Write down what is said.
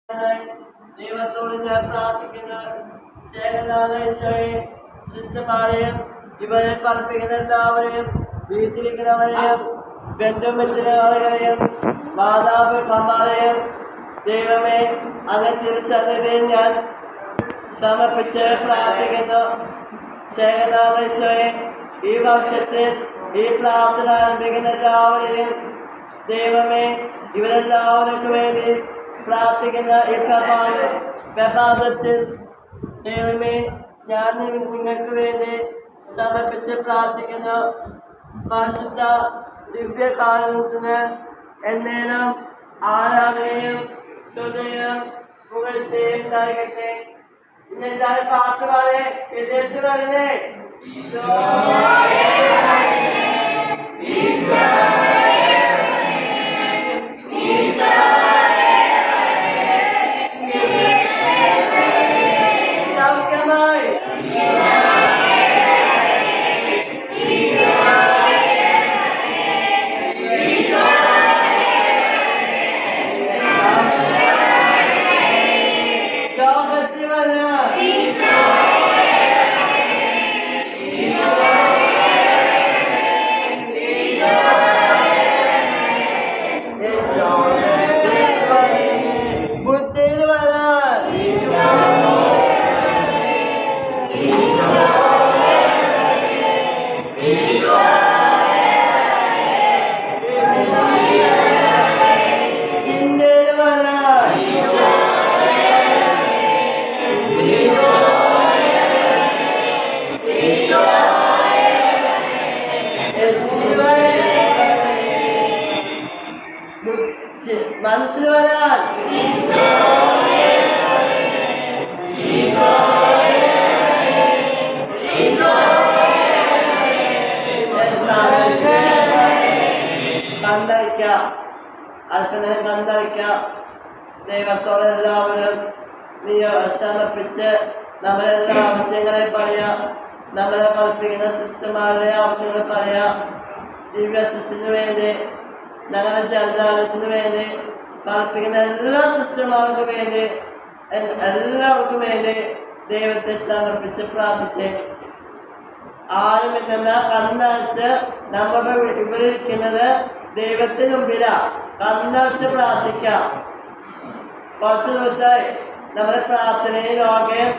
ദൈവത്തോട് ഞാൻ പ്രാർത്ഥിക്കുന്നു. ശിഷ്യന്മാരെയും ഇവരെ പറപ്പിക്കുന്ന എല്ലാവരെയും വീട്ടിലിരിക്കുന്നവരെയും ബന്ധുമിത്രങ്ങളെയും മാതാപിതാക്കന്മാരെയും ദൈവമേ അങ്ങ് തിരുസന്നിധിയിൽ ഞാൻ സമർപ്പിച്ച് പ്രാർത്ഥിക്കുന്നു. ശേഖരനാഥേശ്വരെ ഈ വർഷത്തിൽ ഈ പ്രാർത്ഥന ആരംഭിക്കുന്ന എല്ലാവരെയും ദൈവമേ ഇവരെല്ലാവർക്കും വേണ്ടി പ്രാർത്ഥിക്കുന്ന ഈ പ്രഭാതത്തിൽ ദൈവമേ ഞാൻ നിങ്ങൾക്ക് വേണ്ടി സമർപ്പിച്ച് പ്രാർത്ഥിക്കുന്നു. പരിശുദ്ധ ദിവ്യകാരണത്തിന് എന്നേരം ആരാധനയും സ്തുതിയും പുകഴ്ചയും നൽകട്ടെ. ഇന്നെല്ലാവരും പാട്ടുകാരെ എതിർത്ത് പറഞ്ഞേ മനസ്സിൽ വരാൻ കണ്ടറിക്കാം. അല്പനേരം കണ്ടറിക്കാം. ദൈവത്തോടെ എല്ലാവരും നീ സമർപ്പിച്ച് നമ്മളെല്ലാ ആവശ്യങ്ങളെ പറയാം. നമ്മളെ പഠിപ്പിക്കുന്ന സിസ്റ്റർമാരുടെ ആവശ്യങ്ങൾ പറയാം. ദിവ്യ സിസ്റ്ററിന് വേണ്ടി, ഞങ്ങളുടെ ജനതാലസിന് വേണ്ടി, പഠിപ്പിക്കുന്ന എല്ലാ സിസ്റ്റർമാർക്കും വേണ്ടി, എല്ലാവർക്കും വേണ്ടി ദൈവത്തെ സമർപ്പിച്ച് പ്രാർത്ഥിച്ച് ആരുമില്ല കണ്ണടച്ച് നമ്മുടെ ഇവരിക്കുന്നത് ദൈവത്തിന് മുമ്പിലാണ്. കണ്ണടച്ച് പ്രാർത്ഥിക്കാം. കുറച്ച് ദിവസമായി നമ്മുടെ പ്രാർത്ഥനയിൽ ലോകം